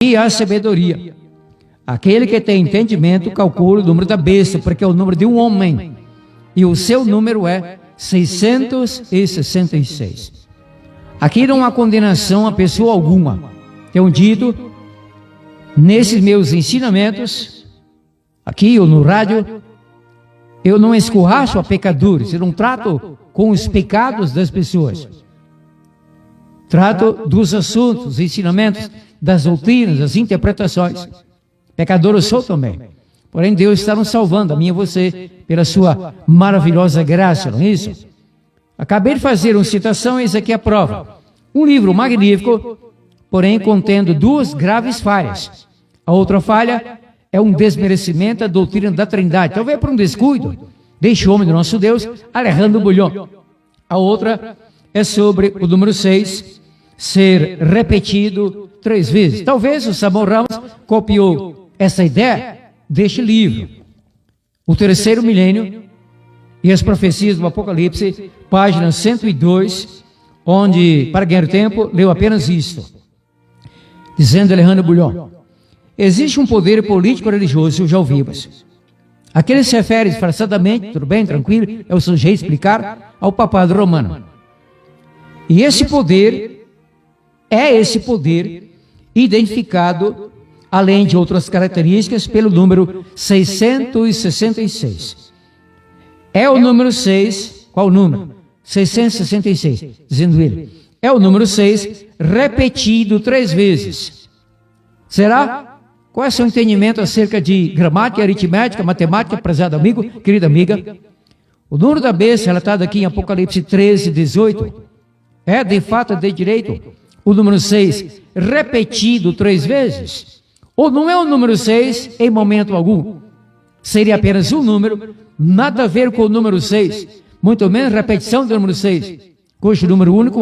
E a sabedoria. Aquele que tem entendimento calcula o número da besta, porque é o número de um homem. E o seu número é 666. Aqui não há condenação a pessoa alguma. Tenho dito, nesses meus ensinamentos, aqui ou no rádio, eu não escorraço a pecadores, eu não trato com os pecados das pessoas. Trato dos assuntos, dos ensinamentos, das doutrinas, das interpretações. Pecador eu sou também. Porém, Deus está nos salvando, a mim e você, pela sua maravilhosa graça, não é isso? Acabei de fazer uma citação, eis aqui a prova. Um livro magnífico, porém contendo duas graves falhas. A outra falha é um desmerecimento da doutrina da Trindade. Talvez por um descuido, deixe o homem do nosso Deus, Alejandro Bulhon. A outra é sobre o número 6, ser repetido 3 vezes. Talvez o Samuel Ramos copiou essa ideia deste livro, O Terceiro Milênio e as Profecias do Apocalipse, página 102, onde, para ganhar tempo, leu apenas isto, dizendo Alejandro Bulhon: existe um poder político-religioso, já ouvimos. Aquele se refere disfarçadamente, tudo bem, tranquilo, é o sujeito explicar, ao papado romano. E esse poder identificado, além de outras características, pelo número 666. É o número 6, qual o número? 666, dizendo ele. É o número 6, repetido 3 vezes. Será? Qual é o seu entendimento acerca de gramática, aritmética, matemática, prezado amigo, querida amiga? O número da besta, relatado aqui em Apocalipse 13, 18, é de fato de direito o número 6, repetido 3 vezes? Ou não é o número 6 em momento algum? Seria apenas um número, nada a ver com o número 6, muito menos repetição do número 6, cujo número único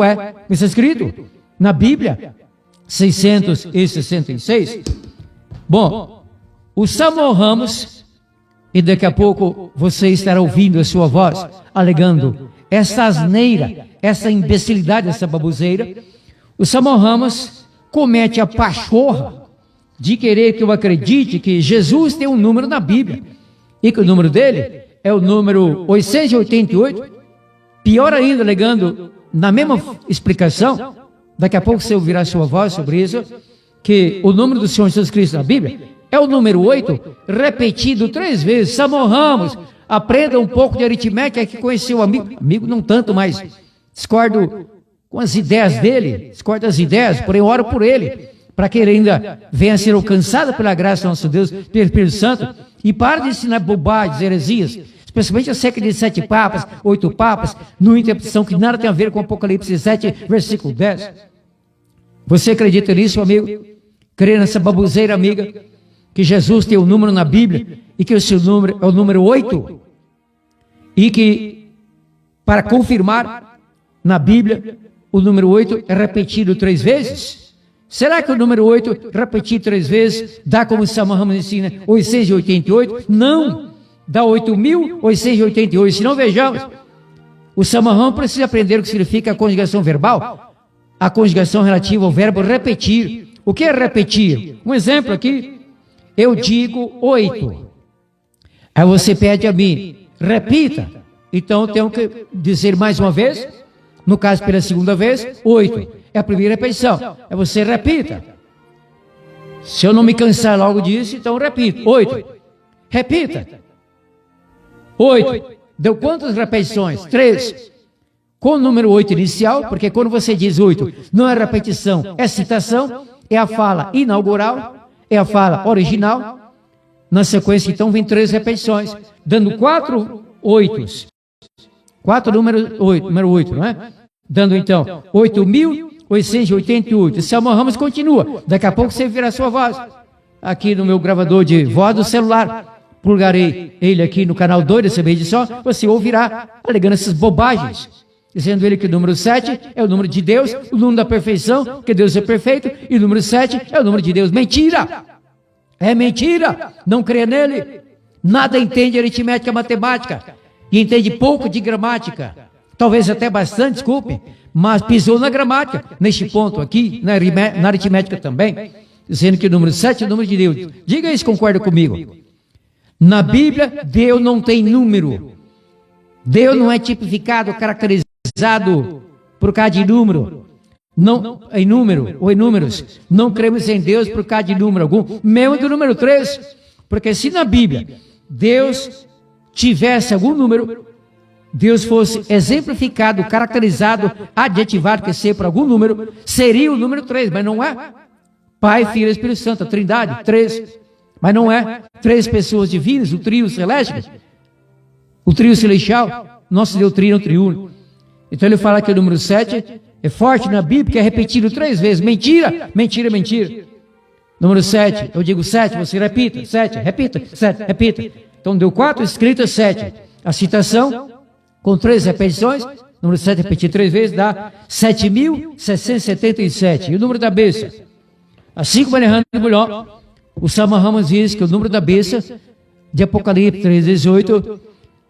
está escrito na Bíblia, 666. Bom, o Samuel Ramos, e daqui a pouco você estará ouvindo a sua voz, alegando essa asneira, essa imbecilidade, essa baboseira. O Samuel Ramos comete a pachorra de querer que eu acredite que Jesus tem um número na Bíblia, e que o número dele é o número 888, pior ainda, alegando na mesma explicação, daqui a pouco você ouvirá a sua voz sobre isso, que o número do Senhor Jesus Cristo na Bíblia é o número 8, repetido 3 vezes. Samuel Ramos, aprenda um pouco de aritmética, que conheceu o amigo não tanto, mas discordo com as ideias dele, discordo das ideias, porém oro por ele, para que ele ainda venha a ser alcançado pela graça do nosso Deus, pelo Espírito Santo, e para de ensinar bobagens, heresias, especialmente acerca de 7 papas, 8 papas, numa interpretação que nada tem a ver com Apocalipse 7, versículo 10. Você acredita nisso, amigo? Crê nessa baboseira, amiga? Que Jesus tem um número na Bíblia e que o seu número é o número 8? E que, para confirmar na Bíblia, o número 8 é repetido 3 vezes? Será que o número 8, repetido 3 vezes, dá como Samuel Ramos ensina, 888? Não! Dá 8.888. Se não, vejamos. O Samuel Ramos precisa aprender o que significa a conjugação verbal, a conjugação relativa ao verbo repetir. O que é repetir? Um exemplo aqui. Eu digo 8. Aí você pede a mim, repita. Então eu tenho que dizer mais uma vez, no caso pela segunda vez, 8. É a primeira repetição. É você repita. Se eu não me cansar logo disso, então eu repito. 8. Repita. 8. Deu quantas repetições? 3. Com o número 8 inicial, porque quando você diz 8, não é repetição, é citação, é a fala inaugural, é a fala original. Na sequência, então, vem 3 repetições, dando 4 oitos. 4 número 8, não é? Dando, então, 8.888. Samuel Ramos continua. Daqui a pouco você virá a sua voz. Aqui no meu gravador de voz do celular. Plugarei ele aqui no canal 2 dessa edição. Você ouvirá, alegando essas bobagens. Dizendo ele que o número 7 é o número de Deus, o número da perfeição, que Deus é perfeito, e o número 7 é o número de Deus. Mentira! É mentira! Não crê nele. Nada entende aritmética, matemática, e entende pouco de gramática. Talvez até bastante, desculpe, mas pisou na gramática, neste ponto aqui, na aritmética também. dizendo que o número 7 é o número de Deus. Diga aí se concorda comigo. Na Bíblia, Deus não tem número. Deus não é tipificado, caracterizado por causa de número. Não, em número ou em números. Não cremos em Deus por causa de número algum. Mesmo do número 3. Porque se na Bíblia Deus tivesse algum número, Deus fosse exemplificado, caracterizado, adjetivado, que seja por algum número, seria o número 3, mas não é. Pai, Filho e Espírito Santo, a Trindade, 3. Mas não é 3 pessoas divinas, o trio celeste, o trio celestial. Nosso Deus trino, triúnico. Então ele fala que o número 7 é forte na Bíblia, que é repetido 3 vezes. Mentira, mentira, mentira. Número 7, eu digo 7, você repita, 7, repita, 7, repita. Então deu 4, escrito 7. A citação, com 3 repetições, número 7 repetido 3 vezes, dá 7.677. E o número da besta? Assim como Alejandro Bulhon, o Samuel Ramos diz que o número da besta, de Apocalipse 3:18,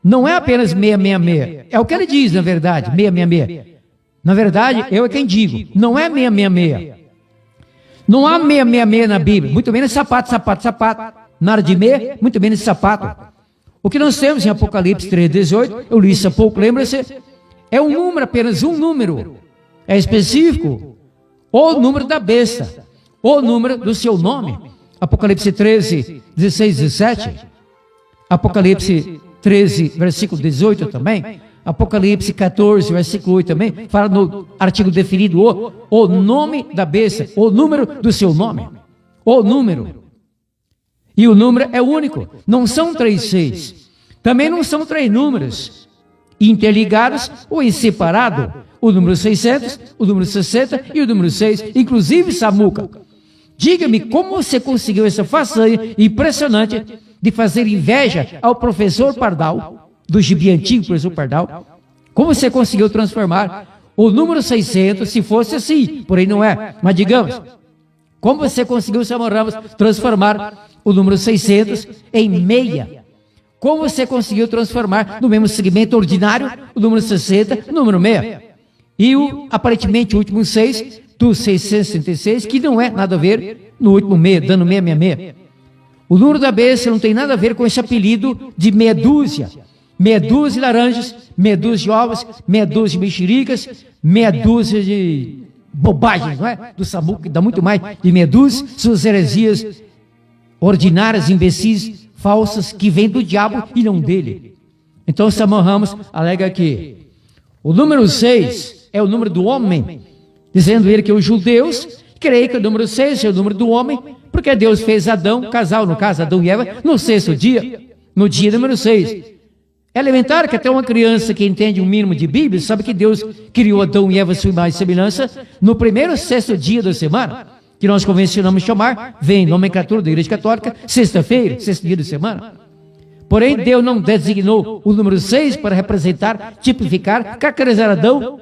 não é apenas 666. É o que ele diz, na verdade, 666. Na verdade, eu é quem digo, não é 666. Não há 666 na Bíblia, muito menos sapato, sapato, sapato. Nada de meia, muito menos sapato. O que nós temos em Apocalipse 3:18, eu li isso há pouco, lembra-se? É um número, apenas um número. É específico. O número da besta. O número do seu nome. Apocalipse 13, 16, 17. Apocalipse 13, versículo 18 também. Apocalipse 14, versículo 8 também. Fala no artigo definido o nome da besta. O número do seu nome. O número. E o número é único. Não são 3, 6. Também não são 3 números interligados ou em separado. O número 600, o número 60 e o número 6. Inclusive, Samuca, diga-me como você conseguiu essa façanha impressionante de fazer inveja ao professor Pardal, do gibi antigo, professor Pardal. Como você conseguiu transformar o número 600, se fosse assim, porém não é, mas digamos, como você conseguiu, Samuel Ramos, transformar o número 600 em meia? Como você conseguiu transformar no mesmo segmento ordinário o número 60 no número meia? E aparentemente o último 6 do 666, que não é nada a ver no último meia, dando meia, meia, meia. O número da besta não tem nada a ver com esse apelido de meia dúzia. Meia dúzia de laranjas, meia dúzia de ovos, meia dúzia de mexericas, meia dúzia de bobagens, não é? Do Samuca, que dá muito mais de meia dúzia, suas heresias ordinárias, imbecis, falsas, que vêm do diabo e não dele. Então Samuel Ramos alega que o número 6 é o número do homem, dizendo ele que os judeus creem que o número 6 é o número do homem, porque Deus fez Adão, casal, no caso Adão e Eva, no 6º dia, no dia número 6. É elementar que até uma criança que entende um mínimo de Bíblia sabe que Deus criou Adão e Eva sua imagem e semelhança no primeiro 6º dia da semana, que nós convencionamos chamar, vem nomenclatura da Igreja Católica, sexta-feira, 6º dia da semana. Porém, Deus não designou o número 6 para representar, tipificar, caracterizar Adão.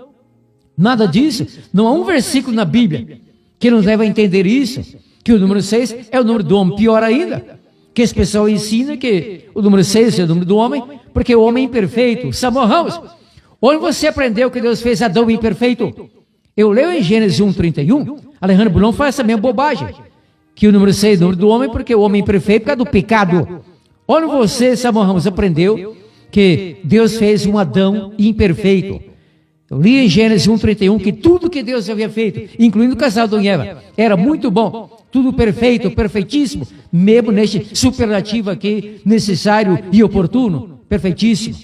Nada disso. Não há um versículo na Bíblia que nos leva a entender isso, que o número 6 é o número do homem. Pior ainda, que esse pessoal ensina que o número 6 é o número do homem, porque o homem é imperfeito. Samuel Ramos, onde você aprendeu que Deus fez Adão imperfeito? Eu leio em Gênesis 1:31, Alejandro Bulhon faz essa mesma bobagem, que o número 6 é o número do homem, porque o homem é imperfeito por causa do pecado. Onde você, Samuel Ramos, aprendeu que Deus fez um Adão imperfeito? Eu li em Gênesis 1:31 que tudo que Deus havia feito, incluindo o casal de Adão e Eva, era muito bom, tudo perfeito, perfeitíssimo, mesmo neste superlativo aqui, necessário e oportuno, perfeitíssimo.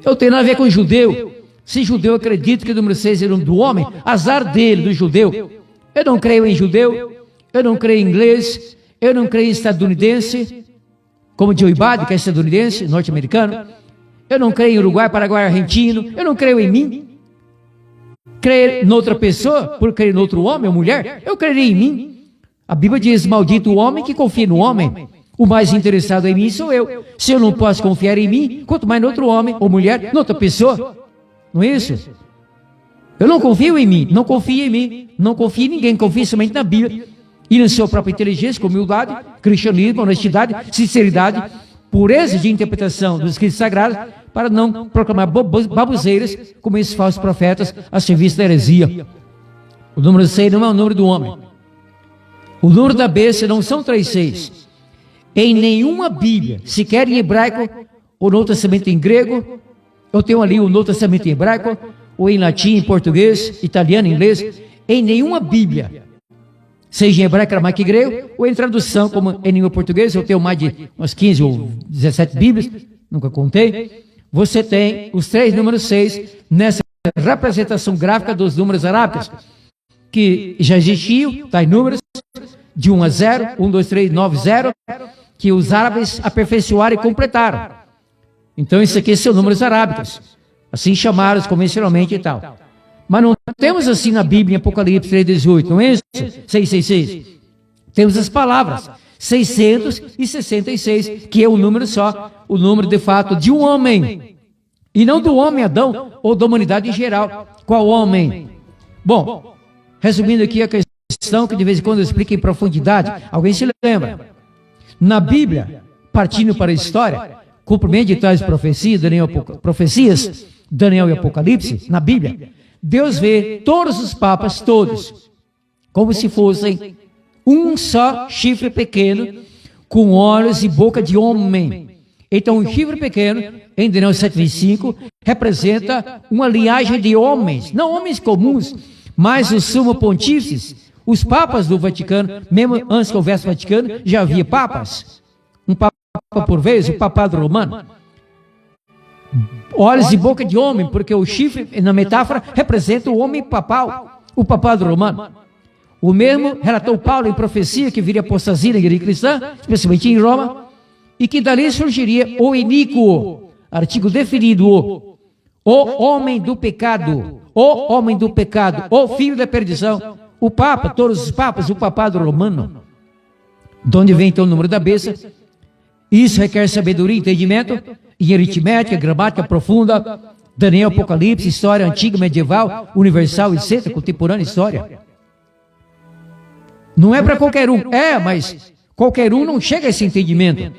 Eu tenho nada a ver com judeu. Se judeu acredita que o número 6 é o número do homem, azar dele, do judeu. Eu não creio em judeu, eu não creio em inglês, eu não creio em estadunidense, como Joe Biden, que é estadunidense, norte-americano. Eu não creio em Uruguai, Paraguai, argentino. Eu não creio em mim. Crer noutra pessoa, por crer noutro homem ou mulher, eu creio em mim. A Bíblia diz, maldito o homem que confia no homem. O mais interessado em mim sou eu. Se eu não posso confiar em mim, quanto mais noutro homem ou mulher, noutra pessoa. Não é isso? Eu não confio em mim, não confio em mim, não confio em ninguém, confio somente na Bíblia. E na sua própria inteligência, com humildade, cristianismo, honestidade, sinceridade, pureza de interpretação dos escritos sagrados, para não proclamar baboseiras como esses falsos profetas a serviço da heresia. O número 6 não é o número do homem. O número da besta não são 36. Em nenhuma Bíblia, sequer em hebraico, ou no Testamento em grego, eu tenho ali o Novo Testamento em hebraico, ou em latim, em português, italiano, inglês, em nenhuma Bíblia, seja em hebraico, aramaico e grego, ou em tradução, como em língua portuguesa, eu tenho mais de umas 15 ou 17 Bíblias, nunca contei, você tem os 3 números 6 nessa representação gráfica dos números arábicos, que já existiam, tá em números, de 1 a 0, 1, 2, 3, 9, 0, que os árabes aperfeiçoaram e completaram. Então, isso aqui são números arábicos, assim chamados convencionalmente e tal. Mas não temos assim na Bíblia, em Apocalipse 3,18, não é isso? 666. Temos as palavras 666, que é um número só, o número de fato de um homem, e não do homem Adão, ou da humanidade em geral. Qual homem? Bom, resumindo aqui a questão que de vez em quando eu explico em profundidade, alguém se lembra? Na Bíblia, partindo para a história, cumprimento de tais profecias, Daniel e Apocalipse, na Bíblia, Deus vê todos os papas, todos, como se fossem um só chifre pequeno, com olhos e boca de homem. Então, o chifre pequeno, em Daniel 7,25, representa uma linhagem de homens, não homens comuns, mas os sumo pontífices, os papas do Vaticano. Mesmo antes que houvesse Vaticano, já havia papas. Um papa por vez, o papado romano. Olhos e boca de homem, porque o chifre, na metáfora, representa o homem papal, o papado romano. O mesmo relatou Paulo em profecia que viria apostasia na igreja cristã, especialmente em Roma, e que dali surgiria o iníquo, artigo definido, o homem do pecado, o filho da perdição, o Papa, todos os papas, o papado romano. De onde vem então o número da besta? Isso requer sabedoria e entendimento em aritmética, gramática profunda, Daniel, Apocalipse, história antiga, medieval, universal, etc., contemporânea história. Não é para qualquer um, mas qualquer um não chega a esse entendimento,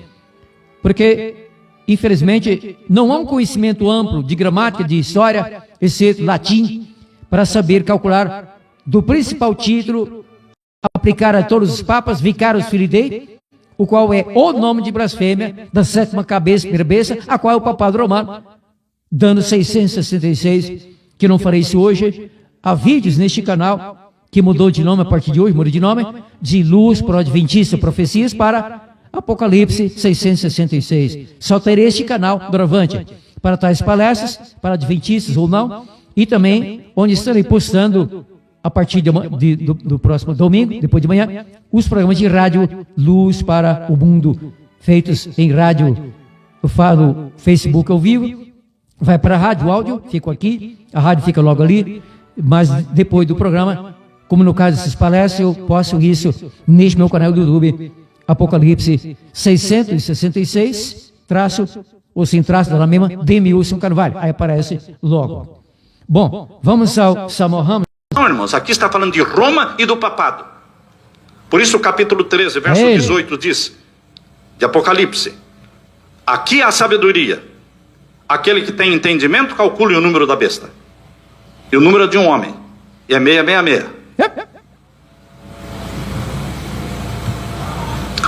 porque, infelizmente, não há um conhecimento amplo de gramática, de história, etc., latim, para saber calcular do principal título, aplicar a todos os papas, Vicarius Filii Dei, o qual é o nome de blasfêmia da 7ª cabeça, a qual é o papado romano, dando 666, que não farei isso hoje. Há vídeos neste canal, que mudou de nome a partir de hoje, mudou de nome, de Luz para o Adventista, Profecias, para Apocalipse 666. Só terei este canal, doravante, para tais palestras, para adventistas ou não, e também onde estarei postando, a partir do próximo domingo, depois de manhã, os programas de rádio Luz para o Mundo, feitos em rádio, eu falo Facebook ao vivo, vai para a rádio, áudio, fico aqui, a rádio fica logo ali, mas depois do programa, como no caso dessas palestras, eu posto isso neste meu canal do YouTube, Apocalipse 666, ou sem traço, da mesma, Demilson Carvalho, aí aparece logo. Bom, vamos ao Samuel Ramos. Não, irmãos, aqui está falando de Roma e do papado. Por isso o capítulo 13, verso 18 diz, de Apocalipse, aqui há sabedoria, aquele que tem entendimento calcule o número da besta, e o número de um homem, e é 666.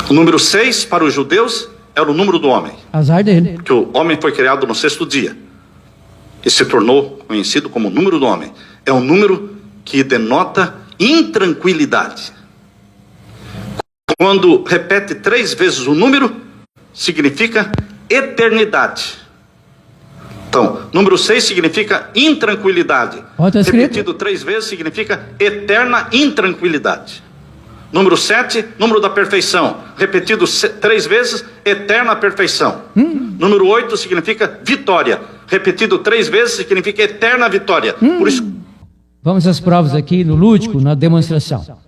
O número 6 para os judeus era o número do homem. Azar dele. Que o homem foi criado no 6º dia, e se tornou conhecido como o número do homem. É um número que denota intranquilidade. Quando repete 3 vezes o número, significa eternidade. Então, número 6 significa intranquilidade. Repetido 3 vezes significa eterna intranquilidade. Número 7, número da perfeição. Repetido 3 vezes, eterna perfeição. Número 8 significa vitória. Repetido 3 vezes significa eterna vitória. Por isso... Vamos às provas aqui no lúdico, na demonstração.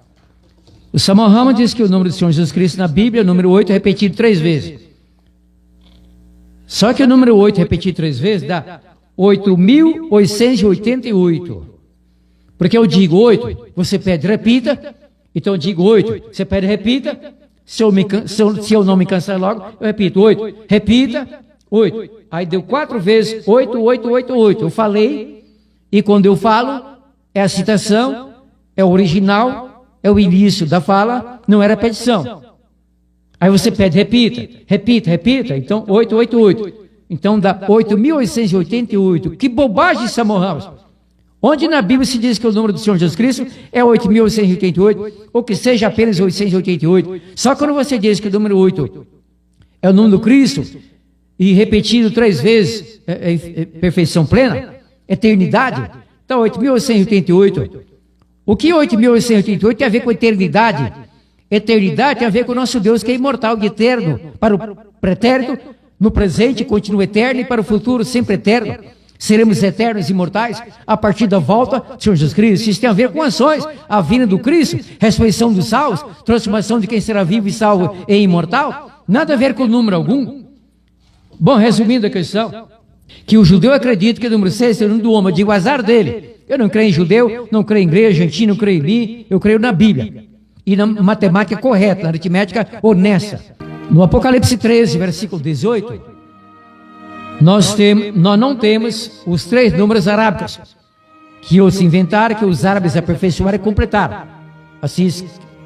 O Samuel Ramos diz que o número do Senhor Jesus Cristo na Bíblia, número 8, é repetido 3 vezes. Só que o número 8 repetido 3 vezes dá 8.888. Porque eu digo 8, você pede repita, então eu digo 8, você pede repita, se eu não me cansar logo, eu repito 8, repita, 8. Aí deu 4 vezes 8, 8, 8, 8. Eu falei, e quando eu falo, é a citação, é o original, é o início da fala, não é repetição. Aí você pede, repita. Então, 888. Então dá 8.888. Que bobagem, Samuel Ramos. Onde na Bíblia se diz que o número do Senhor Jesus Cristo é 8.888, ou que seja apenas 888. Só quando você diz que o número 8 é o número do Cristo, e repetido 3 vezes, perfeição plena, eternidade. Então, 8.888. O que 8.888 tem a ver com eternidade? Eternidade tem a ver com o nosso Deus que é imortal, de eterno, para o pretérito, no presente continua eterno e para o futuro sempre eterno. Seremos eternos e imortais a partir da volta do Senhor Jesus Cristo. Isso tem a ver com ações, a vinda do Cristo, ressurreição dos salvos, transformação de quem será vivo e salvo e imortal. Nada a ver com número algum. Bom, resumindo a questão, que o judeu acredita que o número 6 é o número do homem, eu digo azar dele. Eu não creio em judeu, não creio em igreja, argentino, não creio em mim, eu creio na Bíblia. E na matemática correta, na aritmética honesta. No Apocalipse 13, versículo 18, nós não temos os 3 números arábicos, que os inventaram, que os árabes aperfeiçoaram e completaram. Assim,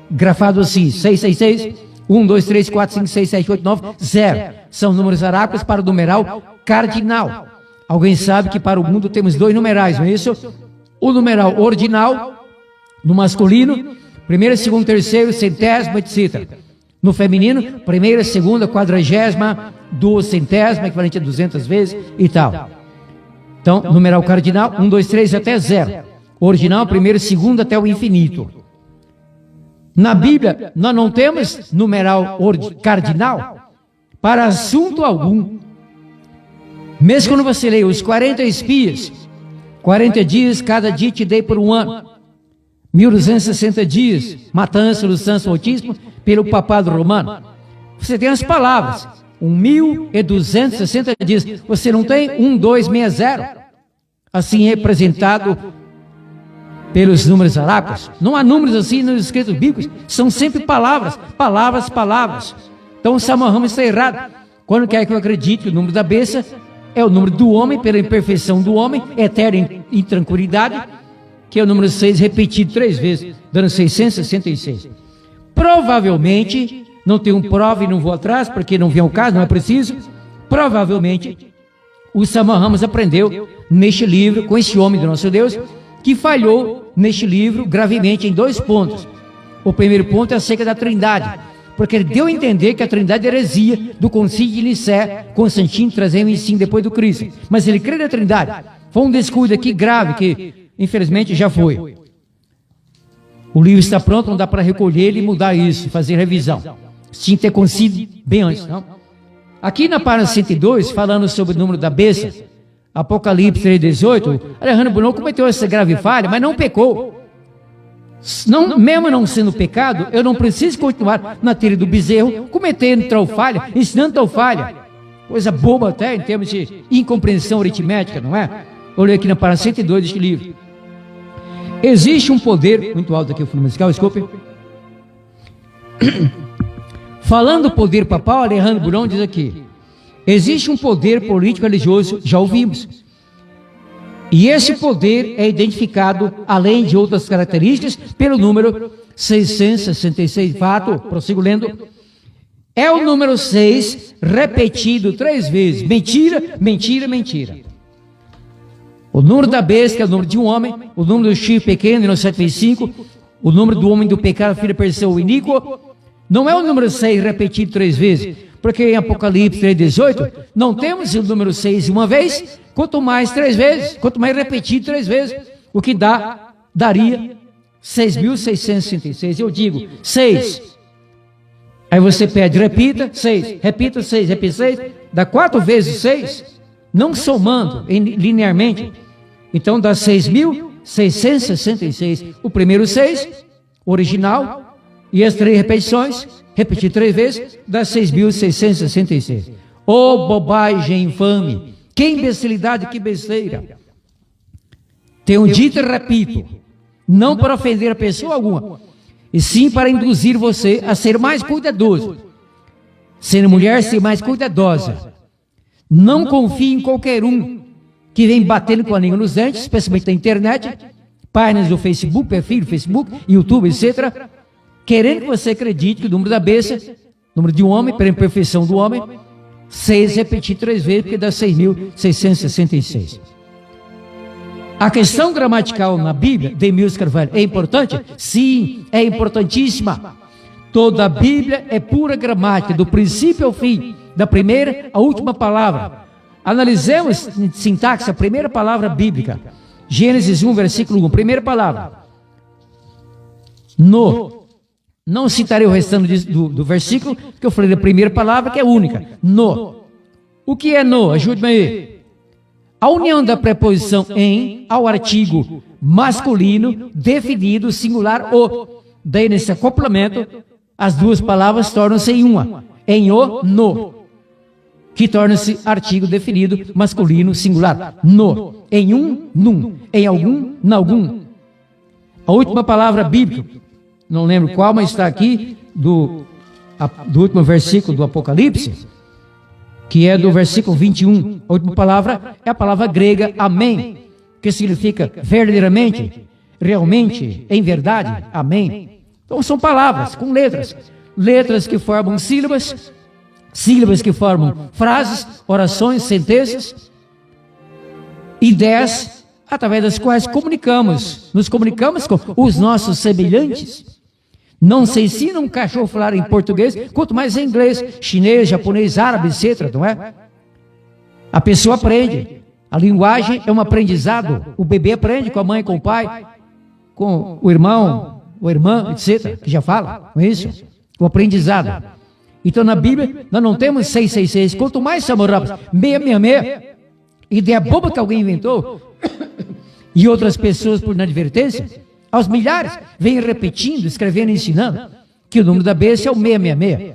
grafado assim, 666, 1, 2, 3, 4, 5, 6, 7, 8, 9, 0. São números arábicos para o numeral cardinal. Alguém sabe que para o mundo temos 2 numerais, não é isso? O numeral ordinal, no masculino, primeiro, segundo, terceiro, centésimo, etc. No feminino, primeira, segunda, 40ª, 200ª, equivalente a 200 vezes e tal. Então, numeral cardinal, 1, 2, 3 até 0. Ordinal, primeiro, segundo até o infinito. Na Bíblia, nós não temos numeral cardinal para assunto algum. Mesmo quando você lê os 40 espias, 40 dias, cada dia te dei por um ano. 1260 dias, matança do santo altíssimo pelo papado romano. Você tem as palavras, 1260 dias. Você não tem 1260, assim representado pelos números arábicos. Não há números assim nos escritos bíblicos, são sempre palavras. Então o Samuel Ramos está errado. Quando quer que eu acredite que o número da besta é o número do homem, pela imperfeição do homem, eterna em tranquilidade, que é o número 6 repetido 3 vezes, dando 666. Provavelmente, não tenho prova e não vou atrás, porque não vem ao caso, não é preciso. Provavelmente, o Samuel Ramos aprendeu neste livro, com esse homem do nosso Deus, que falhou neste livro gravemente em 2 pontos. O primeiro ponto é acerca da Trindade, porque ele deu a entender que a Trindade é heresia do concílio de Nicé, Constantino trazendo o ensino depois do Cristo. Mas ele crê na Trindade. Foi um descuido aqui grave que, infelizmente, já foi. O livro está pronto, não dá para recolher ele e mudar isso, fazer revisão. Tinha que ter concílio bem antes, não? Aqui na página 102, falando sobre o número da besta, Apocalipse 3,18, Alejandro Bruno cometeu essa grave falha, mas não pecou. Não, mesmo não sendo pecado, eu não preciso continuar na trilha do bezerro, cometendo tal falha, ensinando tal falha. Coisa boba até em termos de incompreensão aritmética, não é? Eu leio aqui na página 102 deste livro. Existe um poder, muito alto aqui o fundo musical, desculpe. Falando do poder papal, Alejandro Bruno diz aqui, existe um poder político religioso, já ouvimos. E esse poder é identificado, além de outras características, pelo número 666. Fato, prossigo lendo. É o número 6 repetido 3 vezes. Mentira, mentira, mentira. O número da besta é o número de um homem, o número do chifre pequeno, 925, o número do homem do pecado, filho da perdição, o iníquo. Não é o número 6 repetido 3 vezes, porque em Apocalipse 3,18, não temos o número 6 uma vez, quanto mais 3 vezes, quanto mais repetido 3 vezes, o que daria 6.666. Eu digo 6. Aí você pede, repita 6, repita 6, repita 6, dá 4 vezes 6, não somando linearmente. Então dá 6.666. O primeiro 6, original, e as 3 repetições, repetir 3 vezes, dá 6.666. Ô bobagem infame, que imbecilidade, que besteira. Tenho dito e repito, não para ofender a pessoa alguma, e sim para induzir você a ser mais cuidadoso. Sendo mulher, ser mais cuidadosa. Não confie em qualquer um que vem batendo com a língua nos dentes, especialmente na internet, páginas do Facebook, perfil do Facebook, YouTube, etc., querendo que você acredite que o número da besta, número de um homem, pela imperfeição do homem, 6 repetir 3 vezes, porque dá 6.666. A questão gramatical na Bíblia, de Emílio Carvalho, é importante? Sim, é importantíssima. Toda a Bíblia é pura gramática, do princípio ao fim, da primeira à última palavra. Analisemos em sintaxe a primeira palavra bíblica. Gênesis 1, versículo 1, primeira palavra. No. Não citarei o restante do versículo, que eu falei da primeira palavra, que é única. No. O que é no? Ajude-me aí. A união da preposição em ao artigo masculino definido singular o. Daí, nesse acoplamento, as duas palavras tornam-se em uma. Em o, no. Que torna-se artigo definido masculino singular. No. Em um, num. Em algum, nalgum. A última palavra bíblica, não lembro qual, mas está aqui, do último versículo do Apocalipse, que é do versículo 21. A última palavra é a palavra grega amém, que significa verdadeiramente, realmente, em verdade, amém. Então são palavras com letras, letras que formam sílabas, sílabas que formam frases, orações, sentenças, ideias através das quais nos comunicamos com os nossos semelhantes. Não se ensina um cachorro a falar em português, quanto mais em inglês, chinês, japonês, árabe, etc., não é? A pessoa aprende. A linguagem é um aprendizado. O bebê aprende com a mãe, com o pai, com o irmão, ou irmã, etc., que já fala, não é isso? O aprendizado. Então, na Bíblia, nós não temos 666, quanto mais Samorabas, 666, ideia boba que alguém inventou, e outras pessoas, por inadvertência, aos milhares, vêm repetindo, escrevendo e ensinando que o número da besta é o 666.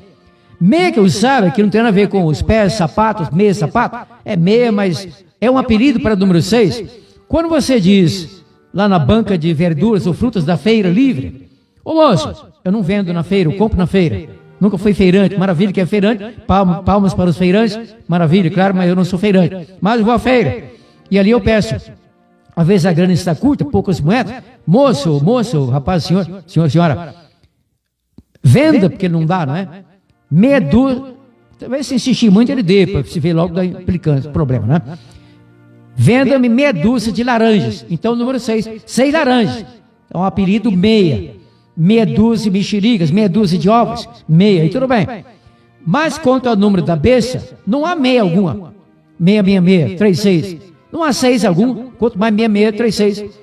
Meia que eu saiba, que não tem nada a ver com os pés, sapatos, meia, sapato, é meia, mas é um apelido para o número 6. Quando você diz, lá na banca de verduras ou frutas da feira livre, ô moço, eu não vendo na feira, eu compro na feira. Nunca fui feirante, maravilha que é feirante, palmas para os feirantes, maravilha, claro, mas eu não sou feirante. Mas eu vou à feira, e ali eu peço. Às vezes a grana está curta, poucas moedas. Moço, rapaz, senhora, venda, porque não dá, não é? Meia dúzia, talvez se insistir muito ele dê, para se ver logo da implicância, problema, né? Venda-me meia dúzia de laranjas. Então, número 6, 6 laranjas. Então, o apelido meia. Meia dúzia de mexerigas, meia dúzia de ovos, meia, e tudo bem. Mas quanto ao número da besta, não há meia alguma. 666, 36. Não há 6 algum, quanto mais 6636.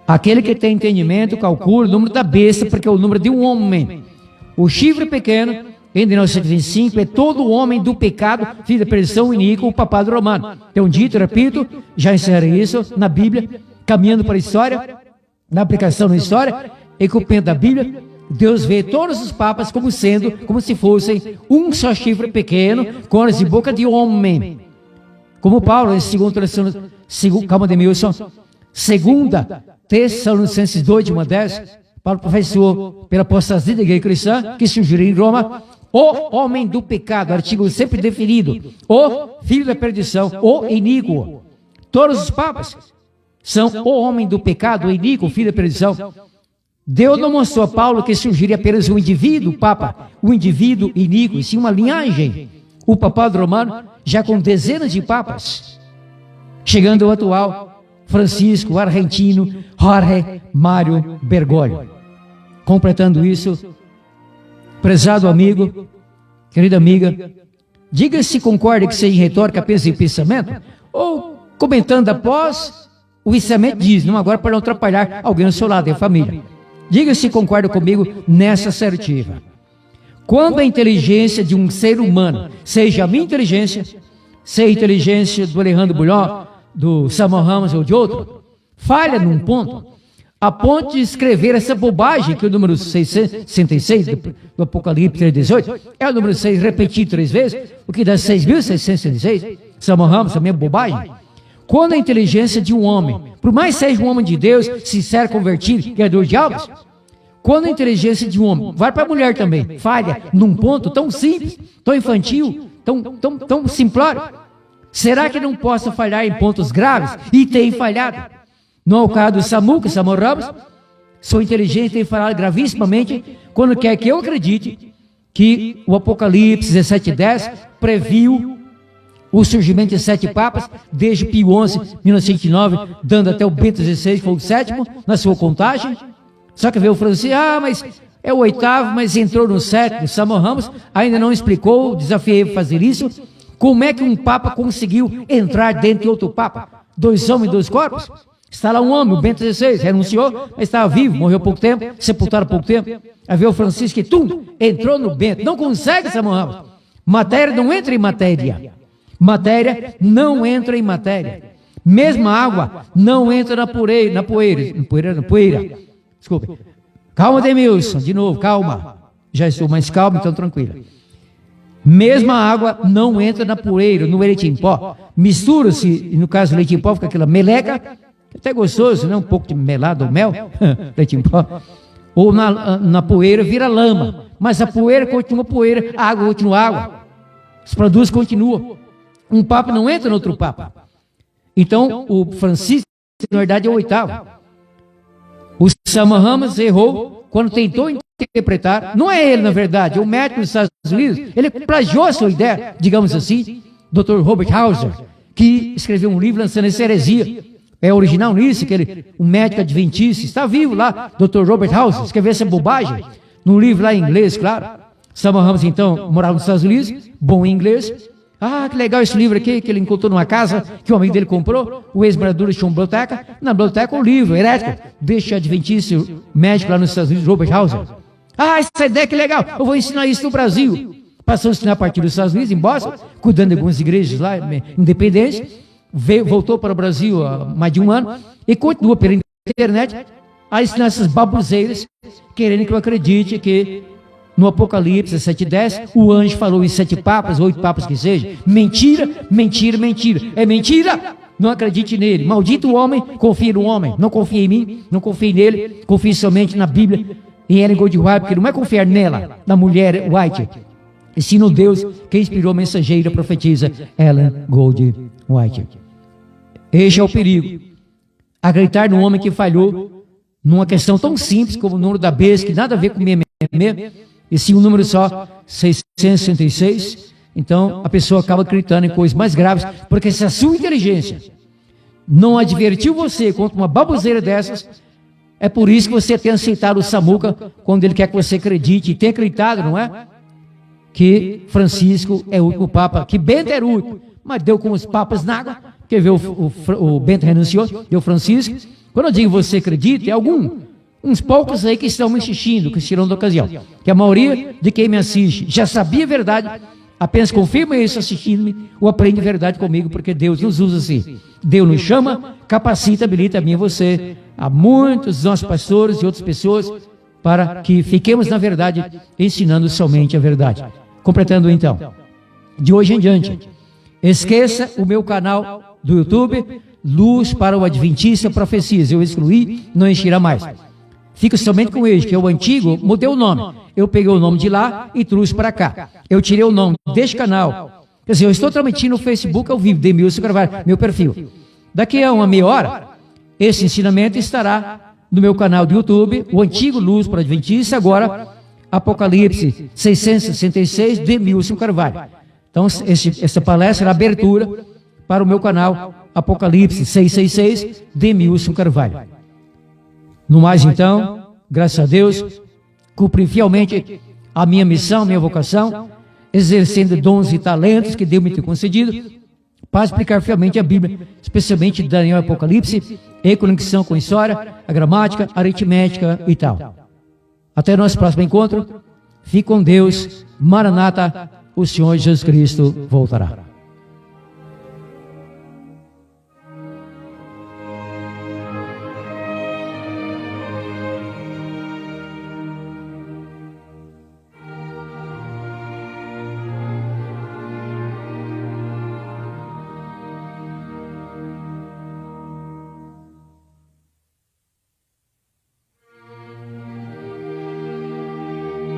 Aquele que tem entendimento, calcula o número da besta, porque é o número de um homem. O chifre pequeno, em 1925, é todo homem do pecado, filho da perdição, iníquo, o papado romano. Tem um dito, repito, já encerrei isso na Bíblia, caminhando para a história, na aplicação na história, e com o pento da Bíblia, Deus vê todos os papas como sendo, como se fossem um só chifre pequeno, com olhos de boca de homem. Como Paulo, em 2 Tessalonicenses 2, de 1 a 10, Paulo professou pela apostasia da igreja cristã, que surgiu em Roma, o homem do pecado, artigo sempre definido, o filho da perdição, o iníquo. Todos os papas são o homem do pecado, o iníquo, o filho da perdição. Deus não mostrou a Paulo que surgiria apenas um indivíduo, Papa, um indivíduo iníquo, e sim uma linhagem. O papado romano, já com dezenas de papas, chegando ao atual, Francisco, argentino, Jorge Mário Bergoglio. Completando isso, prezado amigo, querida amiga, diga se concorda que seja em retórica apenas em pensamento, ou comentando após o ensinamento diz, não agora para não atrapalhar alguém ao seu lado, a família. Diga se concorda comigo nessa assertiva. Quando a inteligência de um ser humano, seja a minha inteligência, seja a inteligência do Alejandro Bulhon, do Samuel Ramos ou de outro, falha num ponto, a ponto de escrever essa bobagem, que é o número 666 do Apocalipse 3:18, é o número 6 repetido 3 vezes, o que dá 6.666, Samuel Ramos também é bobagem. Quando a inteligência de um homem, por mais seja um homem de Deus, sincero, convertido, criador de almas, quando a inteligência de um homem, vai para a mulher também, falha num ponto tão simples, tão infantil, tão simplório, será que não possa falhar em pontos graves? E tem falhado. Não é o caso do Samuca, Samuel Ramos. Sou inteligente e falar gravissimamente quando quer que eu acredite que o Apocalipse 17:10 previu o surgimento de 7 papas, desde Pio XI, 1909, dando até o Bento XVI, que foi o 7º, na sua contagem. Só que veio o Francisco, mas é o 8º, mas entrou no 7º. Samuel Ramos ainda não explicou, desafiei ele a fazer isso. Como é que um papa conseguiu entrar dentro de outro papa? 2 homens e 2 corpos? Está lá um homem, o Bento XVI, renunciou, mas estava vivo, morreu há pouco tempo, sepultado há pouco tempo. Aí veio o Francisco que, entrou no Bento. Não consegue, Samuel Ramos. Matéria não entra em matéria. Matéria não entra em matéria. Mesma água não entra na poeira. Desculpe. Calma, Demilson, de novo, calma. Já estou mais calmo, então tranquilo. Mesma água não entra na poeira, no leite em pó. Mistura-se, no caso do leite em pó, fica aquela meleca, até gostoso, né? Um pouco de melado ou mel, leite em pó. Ou na poeira vira lama. Mas a poeira continua poeira, a água continua água. Os produtos continuam. Um papa não entra no outro papa. Então, o Francisco, na verdade, é o 8º. O Samuel Ramos errou quando tentou interpretar. Não é ele, na verdade, é o médico dos Estados Unidos. Ele plagiou a sua ideia, digamos assim, Dr. Robert Hauser, que escreveu um livro lançando essa heresia. É original nisso, um médico adventista, está vivo lá, Dr. Robert Hauser, escreveu essa bobagem, num livro lá em inglês, claro. Samuel Ramos, então, morava nos Estados Unidos, bom em inglês. Ah, que legal esse livro aqui, que ele encontrou numa casa que o amigo dele comprou. O ex-morador tinha uma biblioteca. Na biblioteca, um livro, herético, deste adventista médico lá nos Estados Unidos, Robert Hauser. Ah, essa ideia que legal, eu vou ensinar isso no Brasil. Passou a ensinar a partir dos Estados Unidos, em Boston, cuidando de algumas igrejas lá, independentes. Voltou para o Brasil há mais de um ano e continua pela internet a ensinar essas baboseiras, querendo que eu acredite que no Apocalipse 7:10, o anjo falou em 7 papas, 8 papas que seja. Mentira, mentira, mentira. É mentira! Não acredite nele. Maldito o homem, confie no homem. Não confie em mim, não confie nele. Confie somente na Bíblia, em Ellen G. White, porque não é confiar nela, na mulher White. E sim no Deus que inspirou a mensageira profetisa Ellen G. White. Este é o perigo. Acreditar no homem que falhou numa questão tão simples como o número da besta, que nada a ver com meme. E sim um número só, 666, então a pessoa acaba acreditando em coisas mais graves, porque se a sua inteligência não advertiu você contra uma baboseira dessas, é por isso que você tem aceitado o Samuca, quando ele quer que você acredite, e tem acreditado, não é? Que Francisco é o último Papa, que Bento era o último, mas deu com os papas na água, porque viu o Bento renunciou, deu Francisco. Quando eu digo você acredita, é uns poucos aí que estão me assistindo, que estirão da ocasião, que a maioria de quem me assiste já sabia a verdade, apenas confirma isso assistindo-me, ou aprende a verdade comigo, porque Deus nos usa assim. Deus nos chama, capacita, habilita a mim e você, a muitos dos nossos pastores e outras pessoas, para que fiquemos na verdade, ensinando somente a verdade. Completando então, de hoje em diante, esqueça o meu canal do YouTube, Luz para o Adventista Profecias, eu excluí, não existirá mais. Fica somente com ele, que é o antigo, mudei o nome. Eu peguei o nome de lá e trouxe para cá. Eu tirei o nome deste canal. Quer dizer, eu estou transmitindo no Facebook ao vivo, Demilson Carvalho, meu perfil. Daqui a uma meia hora, esse ensinamento estará no meu canal do YouTube, o antigo Luz para o Adventista, agora Apocalipse 666, Demilson Carvalho. Então, essa palestra é a abertura para o meu canal Apocalipse 666, Demilson Carvalho. No mais, então, graças a Deus, cumpri fielmente a minha missão, a minha vocação, exercendo dons e talentos que Deus me tem concedido, para explicar fielmente a Bíblia, especialmente Daniel e Apocalipse, em conexão com a história, a gramática, a aritmética e tal. Até o nosso próximo encontro. Fique com Deus. Maranata, o Senhor Jesus Cristo voltará.